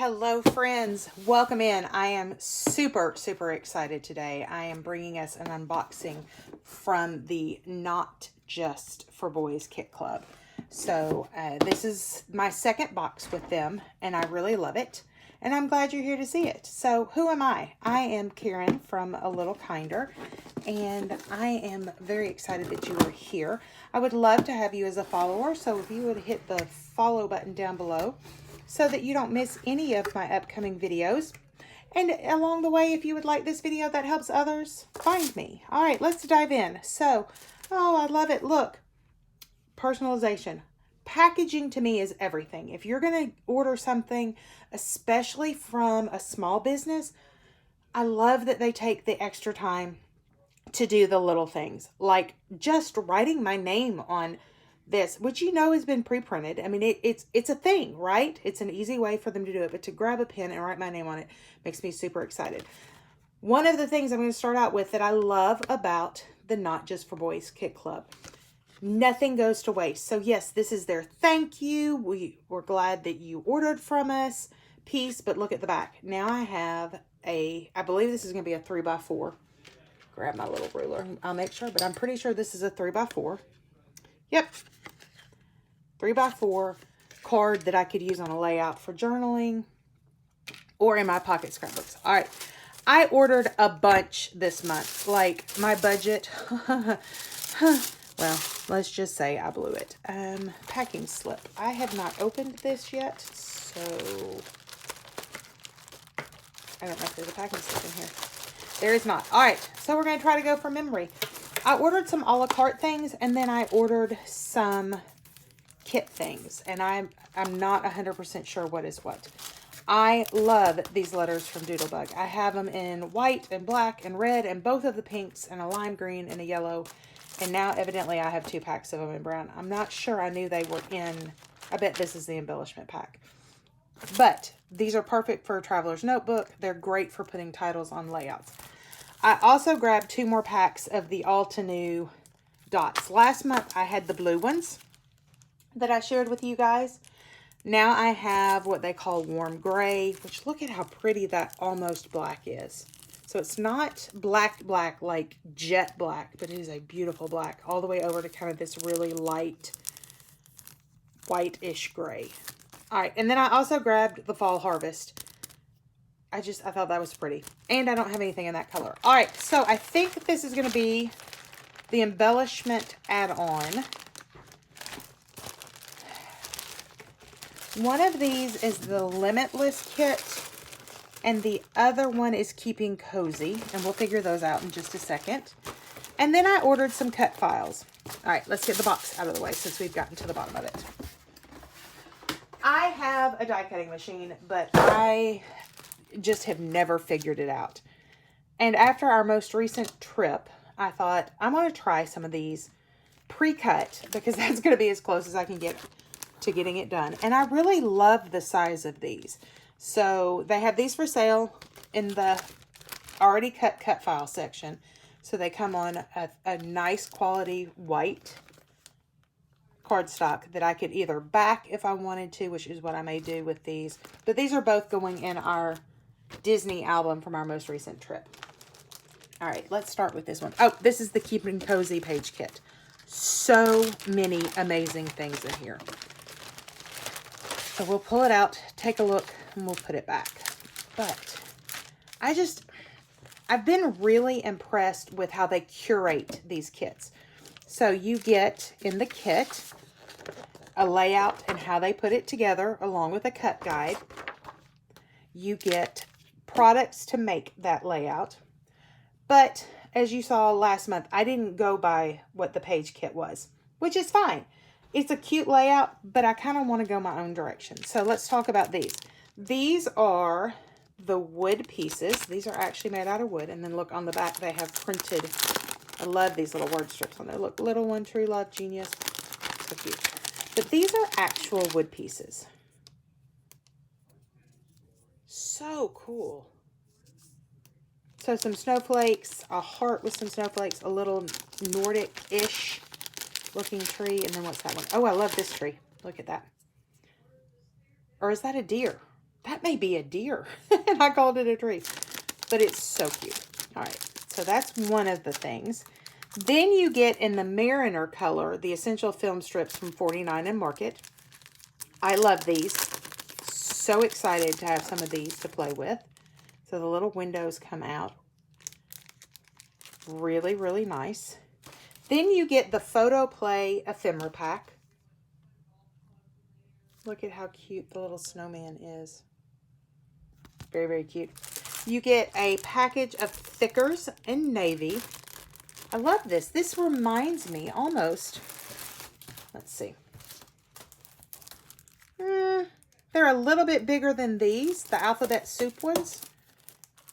Hello friends, welcome in. I am super excited today. I am bringing us an unboxing from the Not Just for Boys Kit Club. So this is my second box with them and I really love it. And I'm glad you're here to see it. So who am I? I am Karen from A Little Kinder and I am very excited that you are here. I would love to have you as a follower. So if you would hit the follow button down below, so that you don't miss any of my upcoming videos. And along the way, if you would like this video that helps others, find me. All right, let's dive in. So, oh, I love it. Look, personalization. Packaging to me is everything. If you're going to order something, especially from a small business, I love that they take the extra time to do the little things, like just writing my name on this, which you know has been pre-printed. I mean, it's a thing, right? It's an easy way for them to do it, but to grab a pen and write my name on it makes me super excited. One of the things I'm going to start out with that I love about the Not Just for Boys Kit Club, nothing goes to waste. So yes, this is their thank you. We're glad that you ordered from us piece, but look at the back. Now I have I believe this is going to be a 3x4. Grab my little ruler. I'll make sure, but I'm pretty sure this is a 3x4. Yep. 3x4 card that I could use on a layout for journaling or in my pocket scrapbooks. All right. I ordered a bunch this month. Like my budget. Well, let's just say I blew it. Packing slip. I have not opened this yet, so I don't know if there's a packing slip in here. There is not. All right. So we're going to try to go from memory. I ordered some a la carte things, and then I ordered some kit things, and I'm not 100% sure what is what. I love these letters from Doodlebug. I have them in white and black and red and both of the pinks and a lime green and a yellow, and now evidently I have 2 packs of them in brown. I'm not sure I knew they were in. I bet this is the embellishment pack. But these are perfect for a traveler's notebook. They're great for putting titles on layouts. I also grabbed 2 more packs of the All-to-New dots. Last month, I had the blue ones that I shared with you guys. Now I have what they call warm gray, which look at how pretty that almost black is. So it's not black like jet black, but it is a beautiful black all the way over to kind of this really light white-ish gray. All right, and then I also grabbed the Fall Harvest. I thought that was pretty. And I don't have anything in that color. All right, so I think this is going to be the embellishment add-on. One of these is the Limitless kit, and the other one is Keeping Cozy, and we'll figure those out in just a second. And then I ordered some cut files. All right, let's get the box out of the way since we've gotten to the bottom of it. I have a die cutting machine, but I just have never figured it out. And after our most recent trip, I thought I'm going to try some of these pre-cut because that's going to be as close as I can get to getting it done. And I really love the size of these. So they have these for sale in the already cut file section. So they come on a nice quality white cardstock that I could either back if I wanted to, which is what I may do with these. But these are both going in our Disney album from our most recent trip. All right, let's start with this one. Oh, this is the Keeping Cozy page kit. So many amazing things in here. So we'll pull it out, take a look, and we'll put it back. But I've been really impressed with how they curate these kits. So you get in the kit a layout and how they put it together along with a cut guide. You get products to make that layout. But as you saw last month, I didn't go by what the page kit was, which is fine. It's a cute layout, but I kind of want to go my own direction. So let's talk about these. These are the wood pieces. These are actually made out of wood. And then look on the back, they have printed. I love these little word strips on there. Look, little one, true love, genius. So cute. But these are actual wood pieces. So cool. So some snowflakes, a heart with some snowflakes, a little Nordic-ish looking tree. And then what's that one? Oh, I love this tree. Look at that. Or is that a deer? That may be a deer. And I called it a tree. But it's so cute. All right. So that's one of the things. Then you get in the Mariner color, the essential film strips from 49 and Market. I love these. So excited to have some of these to play with. So the little windows come out. Really, really nice. Then you get the Photo Play ephemera pack. Look at how cute the little snowman is. Very, very cute. You get a package of thickers in navy. I love this. This reminds me almost. Let's see. They're a little bit bigger than these, the alphabet soup ones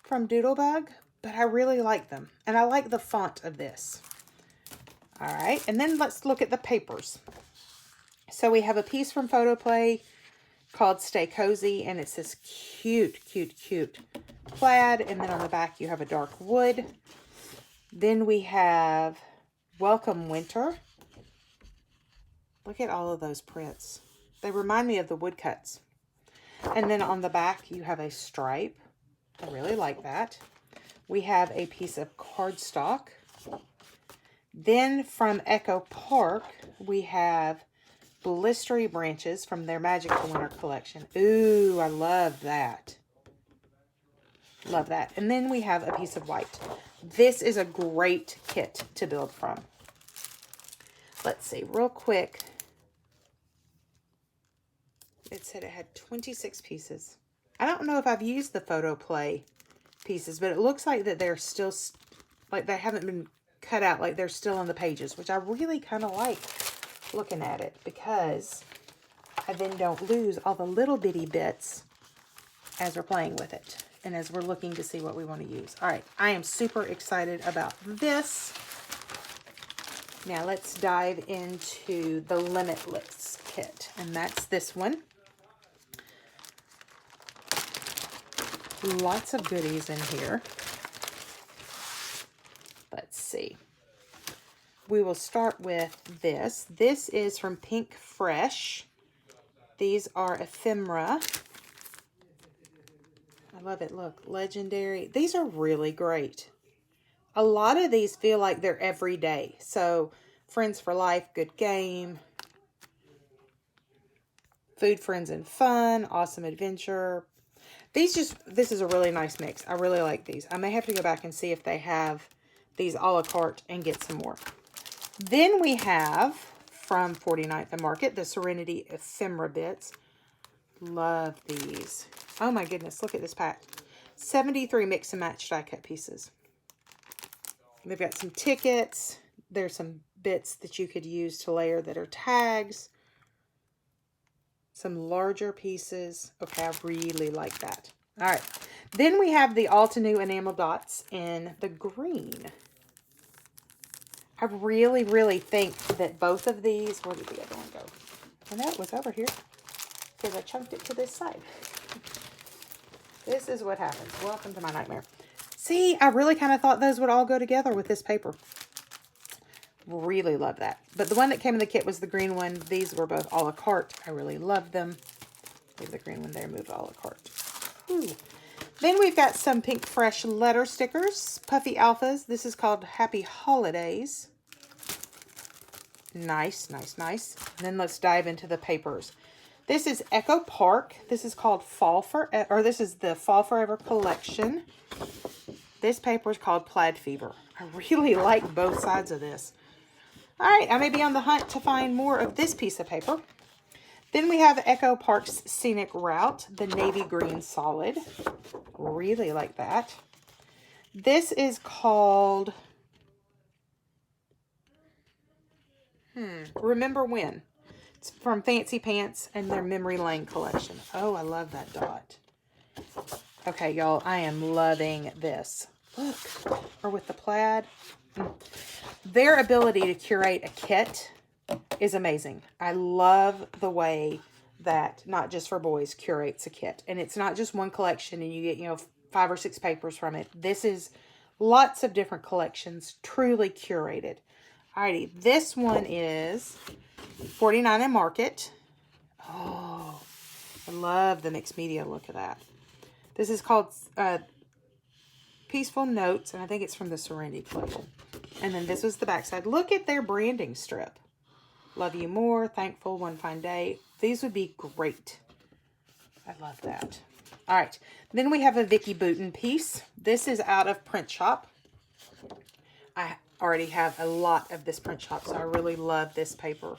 from Doodlebug, but I really like them. And I like the font of this. All right, and then let's look at the papers. So we have a piece from Photo Play called Stay Cozy, and it's this cute, cute, cute plaid. And then on the back, you have a dark wood. Then we have Welcome Winter. Look at all of those prints. They remind me of the woodcuts. And then on the back, you have a stripe. I really like that. We have a piece of cardstock. Then from Echo Park, we have blistery branches from their Magical Winter collection. Ooh, I love that. Love that. And then we have a piece of white. This is a great kit to build from. Let's see, real quick. It said it had 26 pieces. I don't know if I've used the Photo Play pieces, but it looks like that they're still, like they haven't been cut out, like they're still on the pages, which I really kind of like looking at it because I then don't lose all the little bitty bits as we're playing with it and as we're looking to see what we want to use. All right, I am super excited about this. Now let's dive into the Limitless kit, and that's this one. Lots of goodies in here. Let's see. We will start with this. This is from Pink Fresh. These are ephemera. I love it. Look, legendary. These are really great. A lot of these feel like they're everyday. So, Friends for Life, Good Game. Food, Friends, and Fun. Awesome Adventure. This is a really nice mix. I really like these. I may have to go back and see if they have these a la carte and get some more. Then we have, from 49th and Market, the Serenity Ephemera Bits. Love these. Oh my goodness, look at this pack. 73 mix and match die cut pieces. They've got some tickets. There's some bits that you could use to layer that are tags. Some larger pieces. Okay, I really like that. All right. Then we have the Altenew enamel dots in the green. I really, really think that both of these, where did the other one go? Oh, no, it was over here because I chunked it to this side. This is what happens. Welcome to my nightmare. See, I really kind of thought those would all go together with this paper. Really love that. But the one that came in the kit was the green one. These were both a la carte. I really love them. Leave the green one there, move a la carte. Ooh. Then we've got some Pink Fresh letter stickers. Puffy Alphas. This is called Happy Holidays. Nice, nice, nice. And then let's dive into the papers. This is Echo Park. This is called Fall Forever, or this is the Fall Forever collection. This paper is called Plaid Fever. I really like both sides of this. All right, I may be on the hunt to find more of this piece of paper. Then we have Echo Park's Scenic Route, the navy green solid. Really like that. This is called Remember When. It's from Fancy Pants and their Memory Lane collection. Oh, I love that dot. Okay, y'all, I am loving this. Look, or with the plaid. Their ability to curate a kit is amazing. I love the way that Not Just for Boys curates a kit. And it's not just one collection and you get, 5 or 6 papers from it. This is lots of different collections, truly curated. Alrighty, this one is 49 and Market. Oh, I love the mixed media look of that. This is called Peaceful Notes, and I think it's from the Serenity Collection. And then this was the backside. Look at their branding strip. Love you more, thankful, one fine day. These would be great. I love that. All right. Then we have a Vicky Bouton piece. This is out of Print Shop. I already have a lot of this Print Shop, so I really love this paper.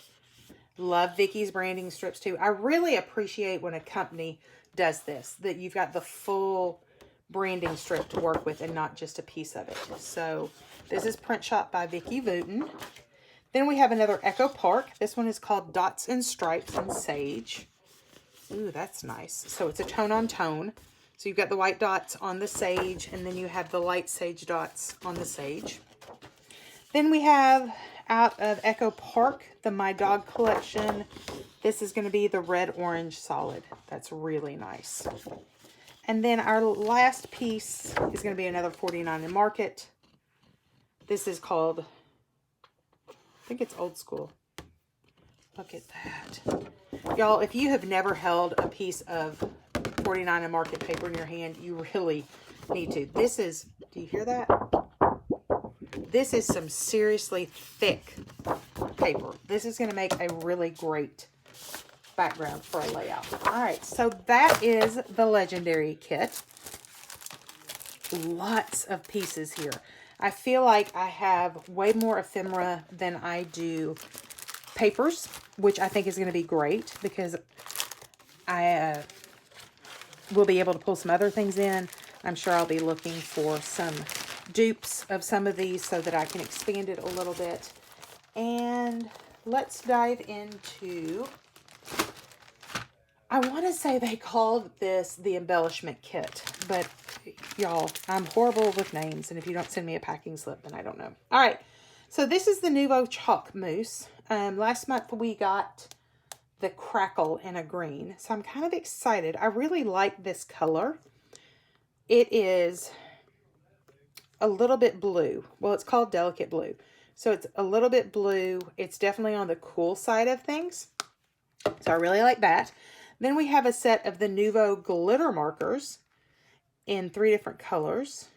Love Vicky's branding strips too. I really appreciate when a company does this, that you've got the full branding strip to work with and not just a piece of it. So this is Print Shop by Vicky Bouton. Then we have another Echo Park. This one is called Dots and Stripes and Sage. Ooh, that's nice. So it's a tone on tone. So you've got the white dots on the sage, and then you have the light sage dots on the sage. Then we have out of Echo Park, the My Dog collection. This is going to be the red orange solid. That's really nice. And then our last piece is going to be another 49 in Market. This is called, I think it's Old School. Look at that. Y'all, if you have never held a piece of 49 in Market paper in your hand, you really need to. This is, do you hear that? This is some seriously thick paper. This is going to make a really great background for a layout. All right, so that is the Legendary kit. Lots of pieces here. I feel like I have way more ephemera than I do papers, which I think is going to be great because I will be able to pull some other things in. I'm sure I'll be looking for some dupes of some of these so that I can expand it a little bit. And let's dive into, I want to say they called this the embellishment kit, but y'all, I'm horrible with names, and if you don't send me a packing slip, then I don't know. All right, so this is the Nouveau Chalk Mousse. Last month we got the Crackle in a green, so I'm kind of excited. I really like this color. It is a little bit blue. Well, it's called Delicate Blue. So it's a little bit blue. It's definitely on the cool side of things. So I really like that. Then we have a set of the Nouveau glitter markers in 3 different colors.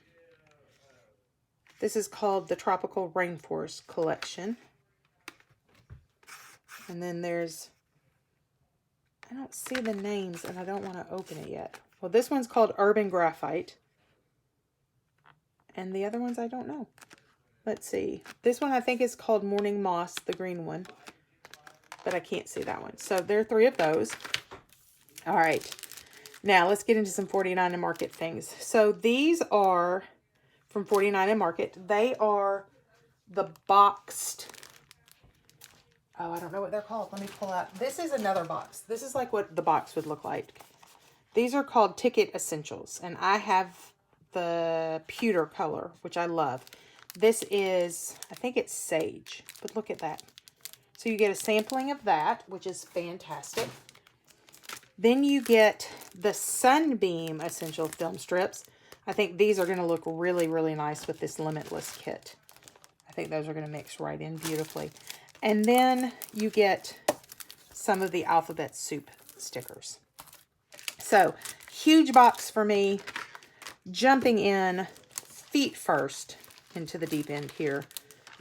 This is called the Tropical Rainforest Collection. And then there's, I don't see the names and I don't want to open it yet. Well, this one's called Urban Graphite. And the other ones I don't know. Let's see. This one I think is called Morning Moss, the green one. But I can't see that one. So there are 3 of those. All right. Now let's get into some 49 in Market things. So these are from 49 in Market. They are the boxed, oh, I don't know what they're called. Let me pull out. This is another box. This is like what the box would look like. These are called Ticket Essentials. And I have the pewter color, which I love. This is, I think it's sage, but look at that. So you get a sampling of that, which is fantastic. Then you get the Sunbeam Essential Film Strips. I think these are going to look really, really nice with this Limitless kit. I think those are going to mix right in beautifully. And then you get some of the Alphabet Soup stickers. So, huge box for me. Jumping in feet first into the deep end here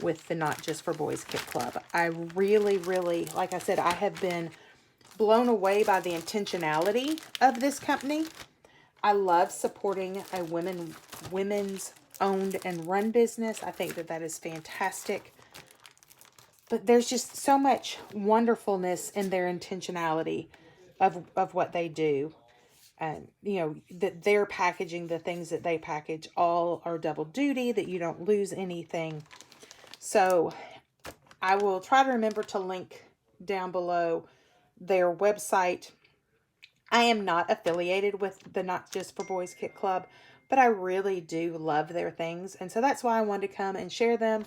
with the Not Just for Boys Kit Club. I really, really, like I said, I have been blown away by the intentionality of this company. I love supporting a women's owned and run business. I think that that is fantastic. But there's just so much wonderfulness in their intentionality of what they do. And, you know, that they're packaging, the things that they package all are double duty, that you don't lose anything. So I will try to remember to link down below their website. I am not affiliated with the Not Just for Boys Kit Club, but I really do love their things. And so that's why I wanted to come and share them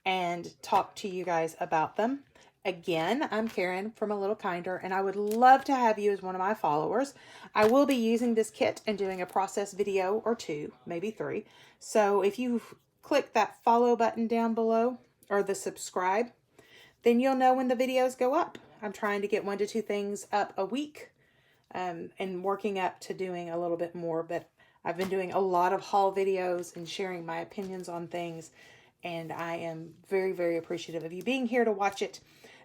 and talk to you guys about them. Again, I'm Karen from A Little Kinder, and I would love to have you as one of my followers. I will be using this kit and doing a process video or 2, maybe 3. So if you click that follow button down below, or the subscribe, then you'll know when the videos go up. I'm trying to get 1 to 2 things up a week. and working up to doing a little bit more. But I've been doing a lot of haul videos and sharing my opinions on things. And I am very, very appreciative of you being here to watch it.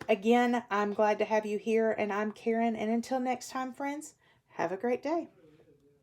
Again, I'm glad to have you here. And I'm Karen. And until next time, friends, have a great day.